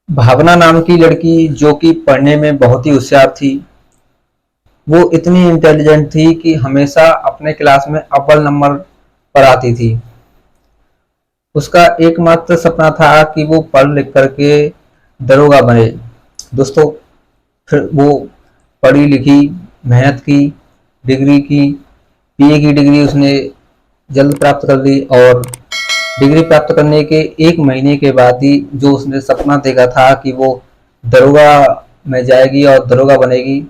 भावना नाम की लड़की जो कि पढ़ने में बहुत ही होशियार थी। वो इतनी इंटेलिजेंट थी कि हमेशा अपने क्लास में अव्वल नंबर पर आती थी। उसका एकमात्र सपना था कि वो पढ़ लिख करके दरोगा बने। दोस्तों, फिर वो पढ़ी लिखी, मेहनत की, डिग्री की, बीए की डिग्री उसने जल्द प्राप्त कर ली और डिग्री प्राप्त करने के 1 महीने के बाद ही जो उसने सपना देखा था कि वो दरोगा में जाएगी और दरोगा बनेगी,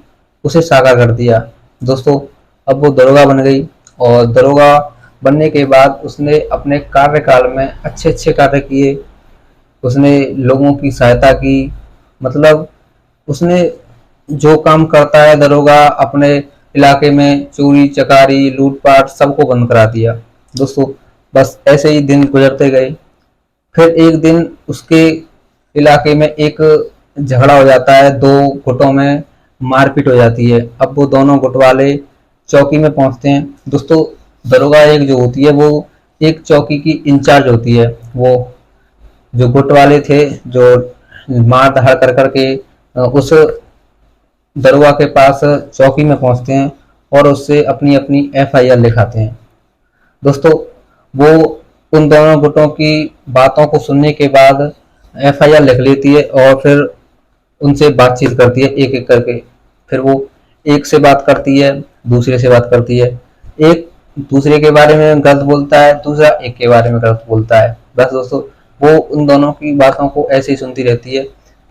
उसे साकार कर दिया। दोस्तों, अब वो दरोगा बन गई और दरोगा बनने के बाद उसने अपने कार्यकाल में अच्छे अच्छे कार्य किए। उसने लोगों की सहायता की। मतलब उसने जो काम करता है दरोगा अपने इलाके में, चोरी चकारी लूटपाट सबको बंद करा दिया। दोस्तों, बस ऐसे ही दिन गुजरते गए। फिर एक दिन उसके इलाके में एक झगड़ा हो जाता है, दो गुटों में मारपीट हो जाती है। अब वो दोनों गुट वाले चौकी में पहुंचते हैं। दोस्तों, दरोगा एक जो होती है वो एक चौकी की इंचार्ज होती है। वो जो गुट वाले थे जो मार धाड़ कर करके उस दरोगा के पास चौकी में पहुंचते हैं और उससे अपनी अपनी एफआईआर लिखाते हैं। दोस्तों, वो उन दोनों गुटों की बातों को सुनने के बाद एफआईआर लिख लेती है और फिर उनसे बातचीत करती है एक एक करके। फिर वो एक से बात करती है, दूसरे से बात करती है। एक दूसरे के बारे में गलत बोलता है, दूसरा एक के बारे में गलत बोलता है। बस दोस्तों, वो उन दोनों की बातों को ऐसे ही सुनती रहती है।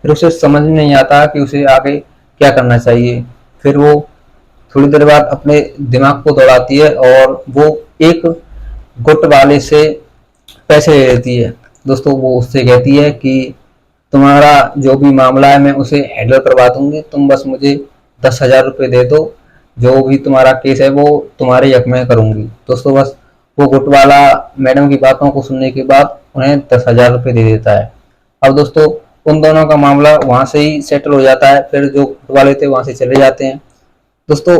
फिर उसे समझ में नहीं आता कि उसे आगे क्या करना चाहिए। फिर वो थोड़ी देर बाद अपने दिमाग को दौड़ाती है और वो एक गुट वाले से पैसे ले लेती है। दोस्तों, वो उससे कहती है कि तुम्हारा जो भी मामला है मैं उसे हैंडल करवा दूंगी, तुम बस मुझे 10,000 रुपये दे दो, जो भी तुम्हारा केस है वो तुम्हारे हक में करूंगी। दोस्तों, बस वो गुट वाला मैडम की बातों को सुनने के बाद उन्हें 10,000 रुपये दे देता है। अब दोस्तों, उन दोनों का मामला वहां से ही सेटल हो जाता है। फिर जो गुट वाले थे वहां से चले जाते हैं। दोस्तों,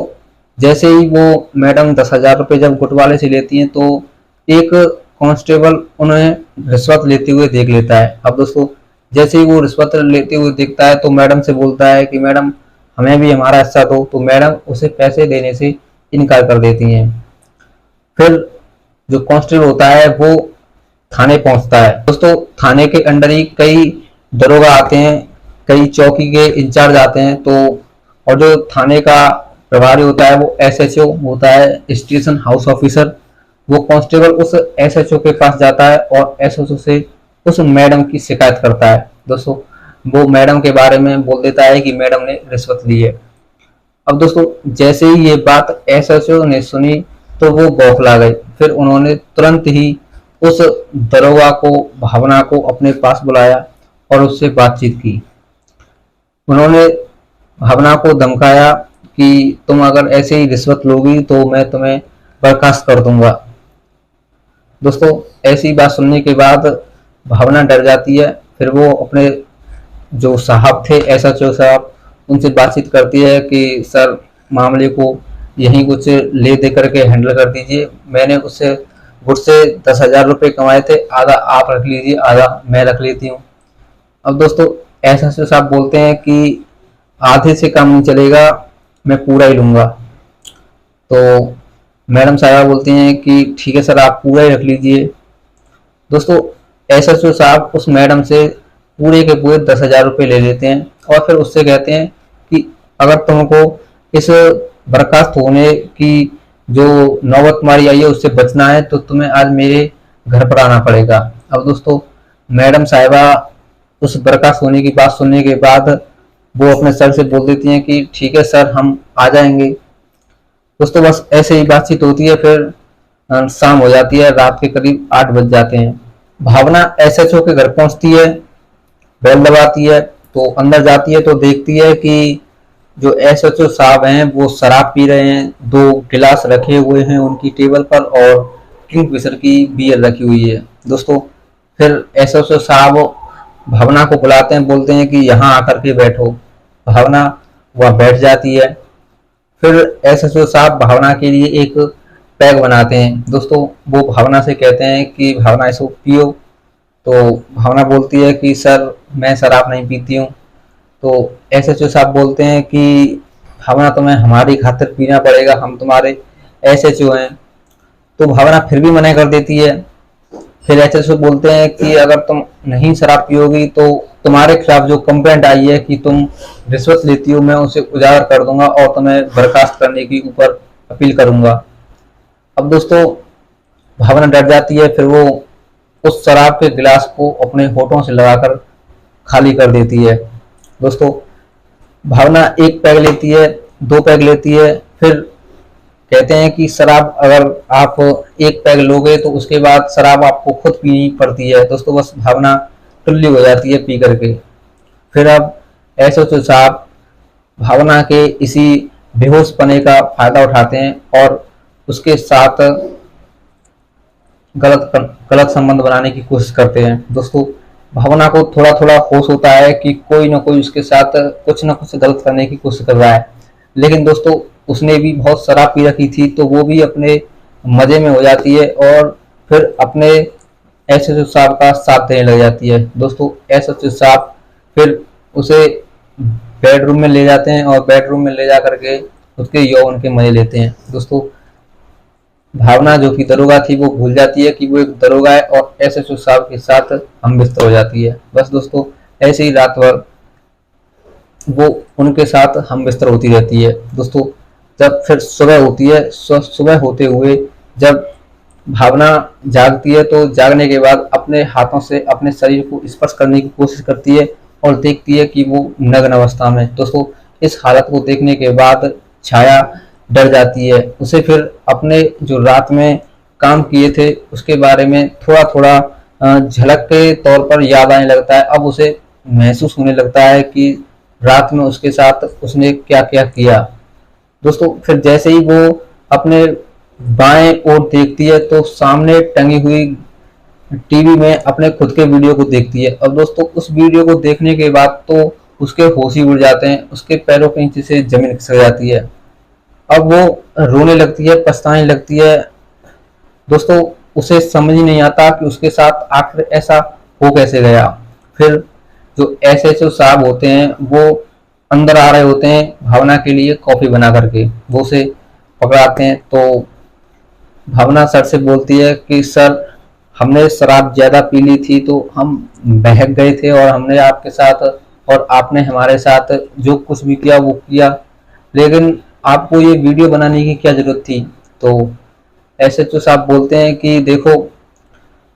जैसे ही वो मैडम 10,000 रुपये जब गुट वाले से लेती हैं तो एक कांस्टेबल उन्हें रिश्वत लेते हुए देख लेता है। अब दोस्तों, जैसे ही वो रिश्वत लेते हुए देखता है तो मैडम से बोलता है कि मैडम हमें भी हमारा हिस्सा दो, तो मैडम उसे पैसे देने से इनकार कर देती हैं। फिर जो कांस्टेबल होता है वो थाने पहुंचता है। दोस्तों, थाने के अंडर ही कई दरोगा आते हैं, कई चौकी के इंचार्ज आते हैं। तो और जो थाने का प्रभारी होता है वो एसएचओ होता है, स्टेशन हाउस ऑफिसर। वो कांस्टेबल उस एसएचओ के पास जाता है और एसएचओ से उस मैडम की शिकायत करता है। दोस्तों, वो मैडम के बारे में बोल देता है कि मैडम ने रिश्वत ली है। अब दोस्तों, जैसे ही ये बात एसएचओ ने सुनी तो वो बौखला गए। फिर उन्होंने तुरंत ही उस दरोगा को, भावना को अपने पास बुलाया और उससे बातचीत की। उन्होंने भावना को धमकाया कि तुम अगर ऐसे ही रिश्वत लोगी तो मैं तुम्हें बर्खास्त कर दूंगा। दोस्तों, ऐसी बात सुनने के बाद भावना डर जाती है। फिर वो अपने जो साहब थे एसएचओ साहब, उनसे बातचीत करती है कि सर मामले को यहीं कुछ ले दे करके हैंडल कर दीजिए। मैंने उससे गुट से 10,000 रुपये कमाए थे, आधा आप रख लीजिए, आधा मैं रख लेती हूँ। अब दोस्तों, एसएचओ साहब बोलते हैं कि आधे से कम नहीं चलेगा, मैं पूरा ही लूंगा। तो मैडम साहब बोलती हैं कि ठीक है सर, आप पूरा ही रख लीजिए। दोस्तों, एसएचओ साहब उस मैडम से पूरे के पूरे 10,000 रुपये ले लेते हैं और फिर उससे कहते हैं कि अगर तुमको इस बर्खास्त होने की जो नौबत तुम्हारी आई है उससे बचना है तो तुम्हें आज मेरे घर पर आना पड़ेगा। अब दोस्तों, मैडम साहिबा उस बर्खास्त होने की बात सुनने के बाद वो अपने सर से बोल देती हैं कि ठीक है सर, हम आ जाएंगे। दोस्तों, बस ऐसे ही बातचीत होती है। फिर शाम हो जाती है, रात के करीब 8 बज जाते हैं। भावना एसएचओ के घर पहुंचती है, बेल दबाती है तो अंदर जाती है तो देखती है कि जो एसएचओ साहब हैं वो शराब पी रहे हैं। 2 गिलास रखे हुए हैं उनकी टेबल पर और किंगफिशर की बियर रखी हुई है। दोस्तों, फिर एसएचओ साहब भावना को बुलाते हैं, बोलते हैं कि यहाँ आकर के बैठो। भावना वह बैठ जाती है। फिर एसएचओ साहब भावना के लिए एक पैग बनाते हैं। दोस्तों, वो भावना से कहते हैं कि भावना इसको पियो। तो भावना बोलती है कि सर मैं शराब नहीं पीती हूँ। तो एसएचओ साहब बोलते हैं कि भावना तुम्हें हमारी खातिर पीना पड़ेगा, हम तुम्हारे एसएचओ हैं। तो भावना फिर भी मना कर देती है। फिर एसएचओ बोलते हैं कि अगर तुम नहीं शराब पियोगी तो तुम्हारे खिलाफ जो कंप्लेंट आई है कि तुम रिश्वत लेती हो, मैं उसे उजागर कर दूंगा और तुम्हें बर्खास्त करने की ऊपर अपील करूंगा। अब दोस्तों भावना डर जाती है, फिर वो उस शराब के गिलास को अपने होठों से लगाकर खाली कर देती है। दोस्तों भावना एक पैग लेती है, दो पैग लेती है, फिर कहते हैं कि शराब अगर आप एक पैग लोगे तो उसके बाद शराब आपको खुद पीनी पड़ती है। दोस्तों बस भावना टुल्ली हो जाती है पी करके। फिर अब एसएचओ साहब भावना के इसी बेहोश पने का फायदा उठाते हैं और उसके साथ गलत संबंध बनाने की कोशिश करते हैं। दोस्तों भावना को थोड़ा थोड़ा होश होता है कि कोई ना कोई उसके साथ कुछ ना कुछ गलत करने की कोशिश कर रहा है, लेकिन दोस्तों उसने भी बहुत शराब पी रखी थी तो वो भी अपने मजे में हो जाती है और फिर अपने एसएचओ साहब का साथ देने लग जाती है। दोस्तों एसएचओ साहब फिर उसे बेडरूम में ले जाते हैं और बेडरूम में ले जा करके उसके यौवन के मजे लेते हैं। दोस्तों भावना जो कि दरोगा थी वो भूल जाती है कि वो एक दरोगा है और एसएचओ साहब के साथ हम बिस्तर हो जाती है। बस दोस्तों ऐसे ही रात भर वो उनके साथ हम बिस्तर होती रहती है। दोस्तों जब फिर सुबह होती है, सुबह होते हुए जब भावना जागती है तो जागने के बाद अपने हाथों से अपने शरीर को स्पर्श करने की कोशिश करती है और देखती है कि वो नग्न अवस्था में। दोस्तों इस हालत को देखने के बाद छाया डर जाती है। उसे फिर अपने जो रात में काम किए थे उसके बारे में थोड़ा थोड़ा झलक के तौर पर याद आने लगता है। अब उसे महसूस होने लगता है कि रात में उसके साथ उसने क्या क्या किया। दोस्तों फिर जैसे ही वो अपने बाएं ओर देखती है तो सामने टंगी हुई टीवी में अपने खुद के वीडियो को देखती है। अब दोस्तों उस वीडियो को देखने के बाद तो उसके होश ही उड़ जाते हैं, उसके पैरों के नीचे से जमीन खिसक जाती है। अब वो रोने लगती है, पछताने लगती है। दोस्तों उसे समझ ही नहीं आता कि उसके साथ आखिर ऐसा हो कैसे गया। फिर जो एसएचओ साहब होते हैं वो अंदर आ रहे होते हैं भावना के लिए कॉफी बना करके, वो उसे पकड़ाते हैं। तो भावना सर से बोलती है कि सर हमने शराब ज्यादा पी ली थी तो हम बहक गए थे और हमने आपके साथ और आपने हमारे साथ जो कुछ भी किया वो किया, लेकिन आपको ये वीडियो बनाने की क्या जरूरत थी। तो एसएचओ साहब बोलते हैं कि देखो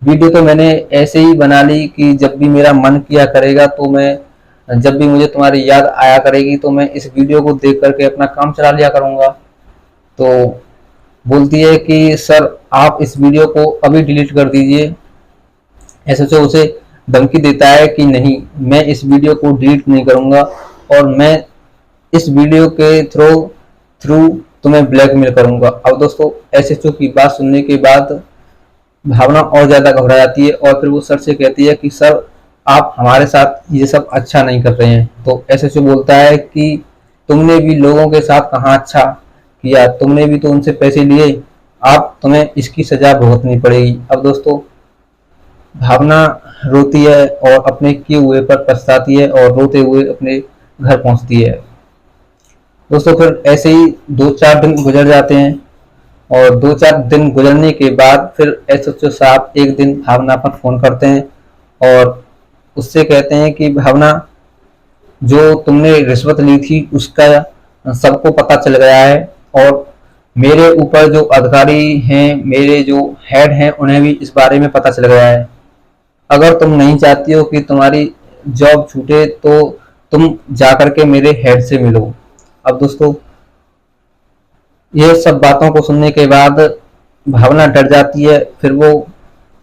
वीडियो तो मैंने ऐसे ही बना ली कि जब भी मेरा मन किया करेगा तो मैं, जब भी मुझे तुम्हारी याद आया करेगी तो मैं इस वीडियो को देख करके अपना काम चला लिया करूंगा। तो बोलती है कि सर आप इस वीडियो को अभी डिलीट कर दीजिए। एसएचओ उसे धमकी देता है कि नहीं मैं इस वीडियो को डिलीट नहीं करूंगा और मैं इस वीडियो के थ्रू तुम्हें ब्लैकमेल करूंगा। अब दोस्तों एसएचओ की बात सुनने के बाद भावना और ज्यादा घबरा जाती है और फिर वो सर से कहती है कि सर आप हमारे साथ ये सब अच्छा नहीं कर रहे हैं। तो एसएचओ बोलता है कि तुमने भी लोगों के साथ कहाँ अच्छा किया, तुमने भी तो उनसे पैसे लिए, आप तुम्हें इसकी सजा भुगतनी पड़ेगी। अब दोस्तों भावना रोती है और अपने किए हुए पर पछताती है और रोते हुए अपने घर पहुंचती है। दोस्तों फिर ऐसे ही 2-4 दिन गुजर जाते हैं और 2-4 दिन गुजरने के बाद फिर एसएचओ साहब एक दिन भावना पर फोन करते हैं और उससे कहते हैं कि भावना जो तुमने रिश्वत ली थी उसका सबको पता चल गया है और मेरे ऊपर जो अधिकारी हैं, मेरे जो हेड हैं, उन्हें भी इस बारे में पता चल गया है। अगर तुम नहीं चाहती हो कि तुम्हारी जॉब छूटे तो तुम जाकर के मेरे हेड से मिलो। अब दोस्तों ये सब बातों को सुनने के बाद भावना डर जाती है। फिर वो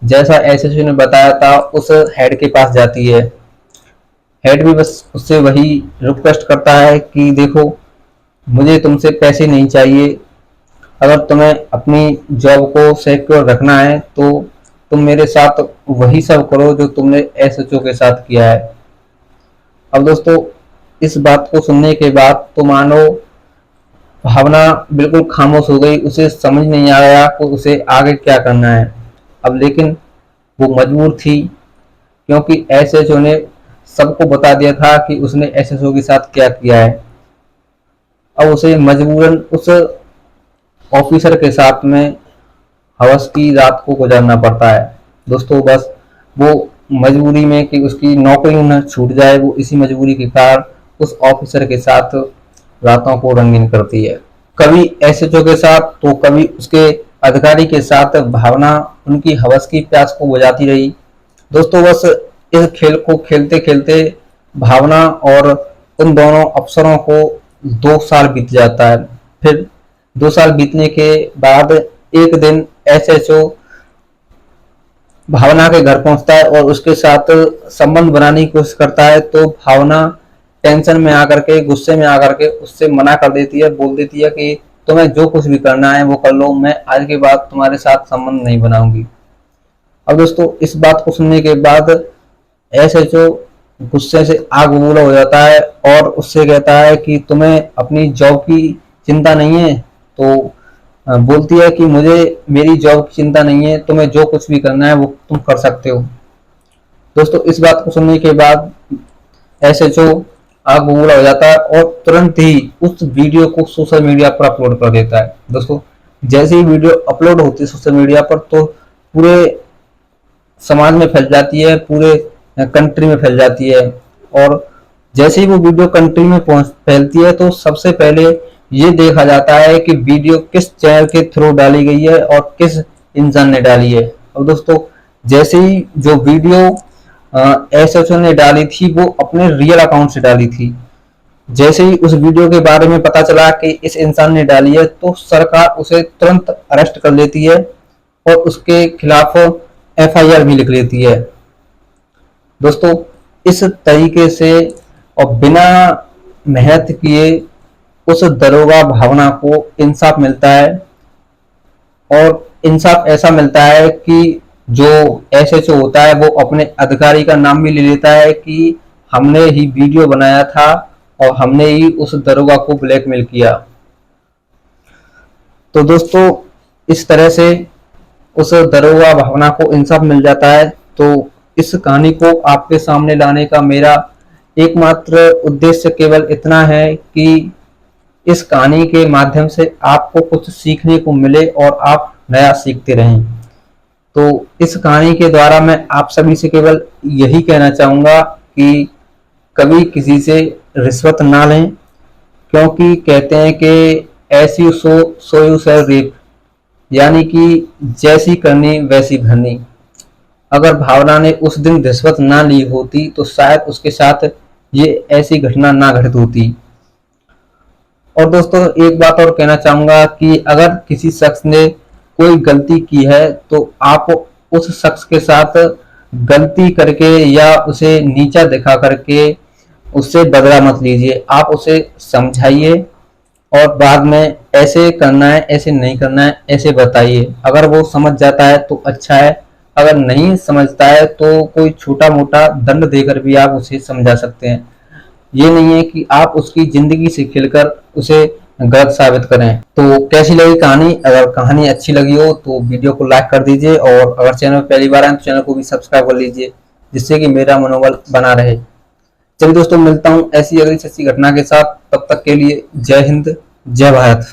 जैसा एसएचओ ने बताया था उस हेड के पास जाती है। हेड भी बस उससे वही रिक्वेस्ट करता है कि देखो मुझे तुमसे पैसे नहीं चाहिए, अगर तुम्हें अपनी जॉब को सिक्योर रखना है तो तुम मेरे साथ वही सब करो जो तुमने एसएचओ के साथ किया है। अब दोस्तों इस बात को सुनने के बाद तो मानो भावना बिल्कुल खामोश हो गई, उसे समझ नहीं आया कि उसे आगे क्या करना है। अब लेकिन वो मजबूर थी क्योंकि एसएचओ ने सबको बता दिया था कि उसने एसएचओ के साथ क्या किया है। अब उसे मजबूरन उस ऑफिसर के साथ में हवस की रात को गुजारना पड़ता है। दोस्तों बस वो मजबूरी में कि उसकी नौकरी न छूट जाए, वो इसी मजबूरी के कारण उस ऑफिसर के साथ रातों को रंगीन करती है। कभी एसएचओ के साथ तो कभी उसके अधिकारी के साथ भावना उनकी हवस की प्यास को बुझाती रही। दोस्तों बस इस खेल को खेलते खेलते भावना और उन दोनों अफसरों को 2 साल बीत जाता है। फिर 2 साल बीतने के बाद एक दिन एसएचओ भावना के घर पहुंचता है और उसके साथ संबंध बनाने की कोशिश करता है, तो भावना टेंशन में आकर के, गुस्से में आकर के उससे मना कर देती है, बोल देती है कि तुम्हें जो कुछ भी करना है वो कर लो, मैं आज के बाद तुम्हारे साथ संबंध नहीं बनाऊंगी। अब दोस्तों इस बात को सुनने के बाद एसएचओ गुस्से से आग बबूला हो जाता है और उससे कहता है कि तुम्हें अपनी जॉब की चिंता नहीं है। तो बोलती है कि मुझे मेरी जॉब की चिंता नहीं है, तुम्हें जो कुछ भी करना है वो तुम कर सकते हो। दोस्तों इस बात को सुनने के बाद एसएचओ आग बबूला हो जाता है और तुरंत ही उस वीडियो को सोशल मीडिया पर अपलोड कर देता है। दोस्तों जैसे ही वीडियो अपलोड होती है सोशल मीडिया पर, तो पूरे समाज में फैल जाती है, पूरे कंट्री में फैल जाती है। और जैसे ही वो वीडियो कंट्री में फैलती है तो सबसे पहले ये देखा जाता है कि वीडियो किस चैनल के थ्रू डाली गई है और किस इंसान ने डाली है। और दोस्तों जैसे ही जो वीडियो एसएचओ ने डाली थी वो अपने रियल अकाउंट से डाली थी, जैसे ही उस वीडियो के बारे में पता चला कि इस इंसान ने डाली है तो सरकार उसे तुरंत अरेस्ट कर लेती है और उसके खिलाफ एफआईआर भी लिख लेती है। दोस्तों इस तरीके से और बिना मेहनत किए उस दरोगा भावना को इंसाफ मिलता है, और इंसाफ ऐसा मिलता है कि जो एसएचओ होता है वो अपने अधिकारी का नाम भी ले लेता है कि हमने ही वीडियो बनाया था और हमने ही उस दरोगा को ब्लैकमेल किया। तो दोस्तों इस तरह से उस दरोगा भावना को इंसाफ मिल जाता है। तो इस कहानी को आपके सामने लाने का मेरा एकमात्र उद्देश्य केवल इतना है कि इस कहानी के माध्यम से आपको कुछ सीखने को मिले और आप नया सीखते रहें। तो इस कहानी के द्वारा मैं आप सभी से केवल यही कहना चाहूंगा कि कभी किसी से रिश्वत ना लें, क्योंकि कहते हैं कि as you sow so you shall reap, यानी कि जैसी करनी वैसी भरनी। अगर भावना ने उस दिन रिश्वत ना ली होती तो शायद उसके साथ ये ऐसी घटना ना घटित होती। और दोस्तों एक बात और कहना चाहूंगा कि अगर किसी शख्स ने कोई गलती की है तो आप उस शख्स के साथ गलती करके या उसे नीचा दिखा करके उससे बदला मत लीजिए। आप उसे समझाइए और बाद में ऐसे करना है, ऐसे नहीं करना है, ऐसे बताइए। अगर वो समझ जाता है तो अच्छा है, अगर नहीं समझता है तो कोई छोटा मोटा दंड देकर भी आप उसे समझा सकते हैं। ये नहीं है कि आप उसकी जिंदगी से खिलकर उसे गलत साबित करें। तो कैसी लगी कहानी? अगर कहानी अच्छी लगी हो तो वीडियो को लाइक कर दीजिए, और अगर चैनल पर पहली बार आए तो चैनल को भी सब्सक्राइब कर लीजिए, जिससे कि मेरा मनोबल बना रहे। चलिए दोस्तों मिलता हूँ ऐसी अगली सच्ची घटना के साथ, तब तक के लिए जय हिंद, जय भारत।